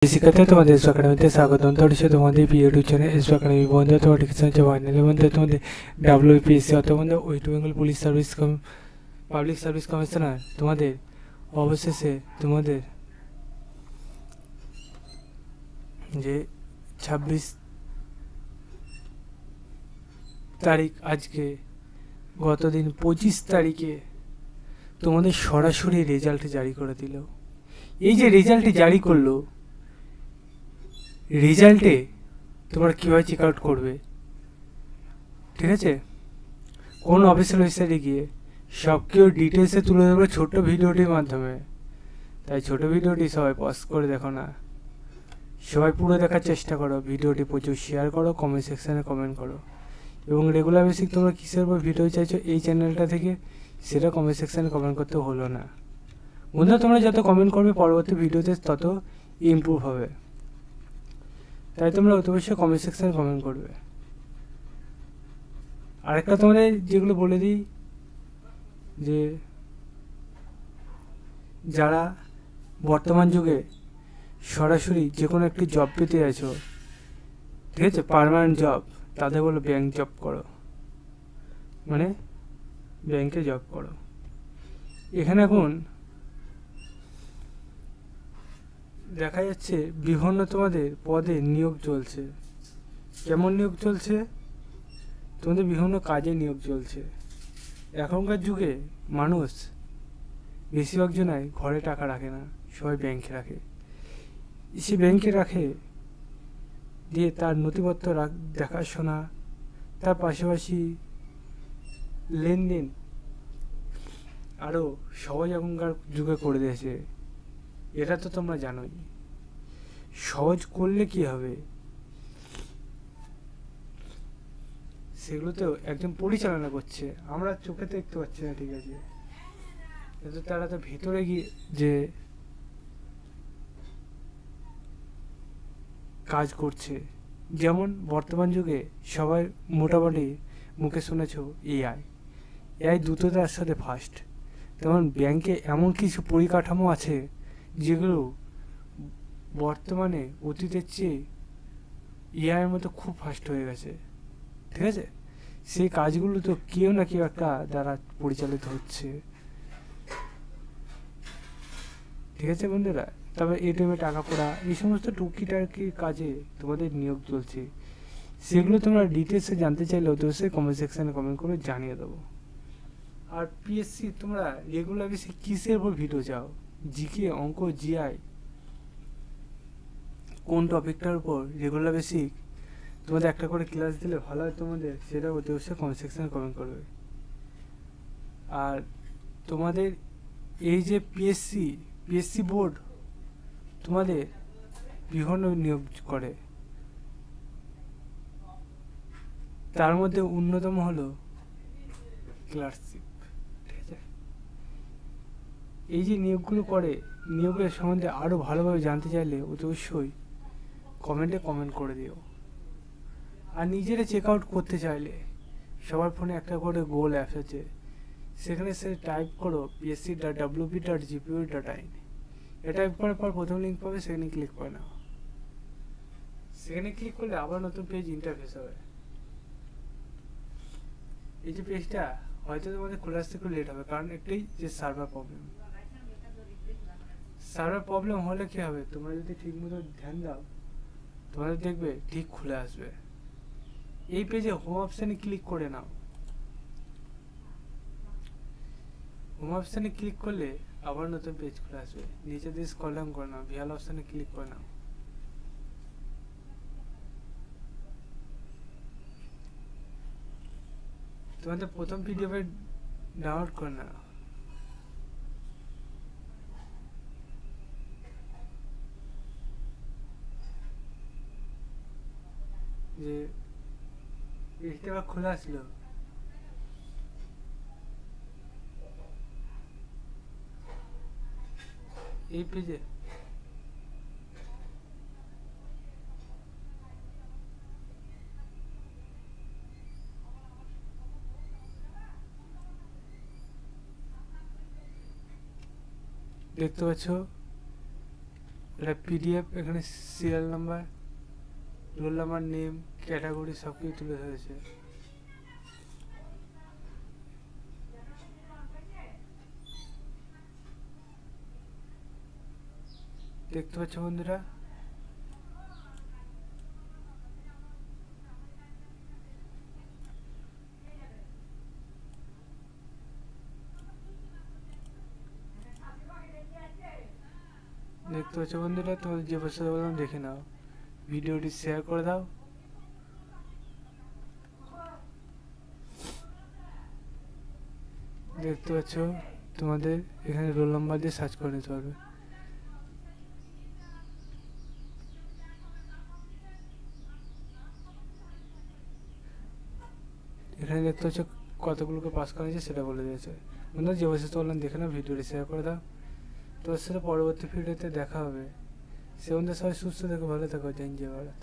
শিক্ষার্থী তোমাদের এসো একাডেমিতে স্বাগতম। তোমরা তোমাদের ইউটিউব চ্যানেল এসো একাডেমি বন্ধু তোমাদের কিছু ফাইনালি বন্ধু তোমাদের ডাব্লিউপিএসসি অর্থাৎ বন্ধু West Bengal police service public service commissioner তোমাদের অবশেষে তোমাদের যে 26 তারিখ আজকে গতদিন 25 তারিখে তোমাদের সরাসরি রেজাল্ট জারি করে দিল। এই যে রেজাল্টটি জারি করলো, রেজাল্টে তোমরা কীভাবে চেক আউট করবে, ঠিক আছে, কোন অফিসিয়াল ওয়েবসাইটে গিয়ে সব কেউ ডিটেলসে তুলে ধরবে ছোট্ট ভিডিওটির মাধ্যমে। তাই ছোট ভিডিওটি সবাই পজ করে দেখো না, সবাই পুরো দেখার চেষ্টা করো, ভিডিওটি প্রচুর শেয়ার করো, কমেন্ট সেকশানে কমেন্ট করো এবং রেগুলার বেসিক তোমরা কিসের উপর ভিডিও চাইছো এই চ্যানেলটা থেকে সেটা কমেন্ট সেকশানে কমেন্ট করতে হলো না। বন্ধুরা তোমরা যত কমেন্ট করবে পরবর্তী ভিডিওতে তত ইমপ্রুভ হবে, তাই তোমরা অতি অবশ্যই কমেন্ট সেকশানে কমেন্ট করবে। আরেকটা তোমাদের যেগুলো বলে দিই, যে যারা বর্তমান যুগে সরাসরি যে কোনো একটি জব পেতে আছো, ঠিক আছে, পার্মানেন্ট জব, তাদের বলো ব্যাংক জব করো, মানে ব্যাংকে জব করো। এখানে এখন দেখা যাচ্ছে বিভিন্ন তোমাদের পদে নিয়োগ চলছে। কেমন নিয়োগ চলছে? তোমাদের বিভিন্ন কাজে নিয়োগ চলছে। এখনকার যুগে মানুষ বেশিরভাগ জনাই ঘরে টাকা রাখে না, সবাই ব্যাংকে রাখে। সে ব্যাংকে রাখে দিয়ে তার নথিপত্র দেখাশোনা, তার পাশাপাশি লেনদেন আরও সহজ এখনকার যুগে করে দিয়েছে। এটা তো তোমরা জানোই। সহজ করলে কি হবে, সেগুলো তো একজন পরিচালনা করছে, আমরা চোখে দেখতে পাচ্ছি না, ঠিক আছে, কিন্তু তারা তো ভেতরে গিয়ে যে কাজ করছে। যেমন বর্তমান যুগে সবাই মোটামুটি মুখে শুনেছ এআই দ্রুততার সাথে ফাস্ট, তেমন ব্যাংকে এমন কিছু পরিকাঠামো আছে যেগুলো বর্তমানে অতীতের চেয়ে এআইয়ের মতো খুব ফাস্ট হয়ে গেছে, ঠিক আছে। সেই কাজগুলো তো কেউ না কেউ একটা দ্বারা পরিচালিত হচ্ছে, ঠিক আছে বন্ধুরা। তবে এটিএমে টাকা পড়া এই সমস্ত টুকিটাকি কাজে তোমাদের নিয়োগ চলছে, সেগুলো তোমরা ডিটেলসে জানতে চাইলে অবশ্যই কমেন্ট সেকশানে কমেন্ট করে জানিয়ে দেবো। আর পিএসসি তোমরা রেগুলার বেসিক কিসের উপর ভিডিও চাও, জিকে, অঙ্ক, জিআই, কোন টপিকটার উপর রেগুলার বেসিক তোমাদের একটা করে ক্লাস দিলে ভালো হয় তোমাদের, সেটা অবশ্যই কমেন্ট সেকশানে কমেন্ট করবে। আর তোমাদের এই যে পিএসসি বোর্ড তোমাদের বিভিন্ন নিয়োগ করে, তার মধ্যে অন্যতম হলো ক্লার্কশিপ, ঠিক আছে। এই যে নিয়োগগুলো করে, নিয়োগের সম্বন্ধে আরও ভালোভাবে জানতে চাইলে অবশ্যই কমেন্টে কমেন্ট করে দিও। আর নিজেরা চেক আউট করতে চাইলে সবার ফোনে একটা করে গুগল অ্যাপস আছে, সেখানে সে টাইপ করো psc.wp.gpu.in, এটা টাইপ করার পর প্রথম লিঙ্ক পাবে, সেখানে ক্লিক করে নাও। সেখানে ক্লিক করলে আবার নতুন পেজ ইন্টারফেস হবে। এই যে পেজটা হয়তো তোমাদের খোলা আসতে একটু লেট হবে, কারণ একটাই যে সার্ভার প্রবলেম হলে কি হবে, তোমরা যদি ঠিক মতো ধ্যান দাও তোমাদের দেখবে ঠিক খুলে আসবে। এই পেজে হোম অপশানে ক্লিক করে নাও। হোম অপশানে ক্লিক করলে আবার নতুন পেজ খুলে আসবে, নিচে দিয়ে স্ক্রল ডাউন করে নাও, ভিআল অপশানে ক্লিক করে নাও। তোমাদের প্রথম পিডিএফ ডাউনলোড করে নাও। যে পেজটা আবার খোলা আসলো, এই পেজে দেখতে পাচ্ছ এটা পিডিএফ, এখানে serial number, roll number, name, category সব কিছু তুলে ধরেছে। দেখতে পাচ্ছ বন্ধুরা, দেখতে পাচ্ছ বন্ধুরা, তোমাদের যে বছর বললাম দেখে নাও, ভিডিওটি শেয়ার করে দাও। দেখতে পাচ্ছ তোমাদের এখানে রোল নাম্বার দিয়ে সার্চ করে নিতে পারবে। এখানে দেখতে পাচ্ছ কতগুলোকে পাস করা হয়েছে সেটা বলে দিয়েছে। বন্ধুরা যে বছর বললাম দেখে নাও, ভিডিওটি শেয়ার করে দাও। তোমার সাথে পরবর্তী ভিডিওতে দেখা হবে। সে বন্ধু সবাই সুস্থ থেকো, ভালো থেকো, জয় হিন্দ, জয় ভারত।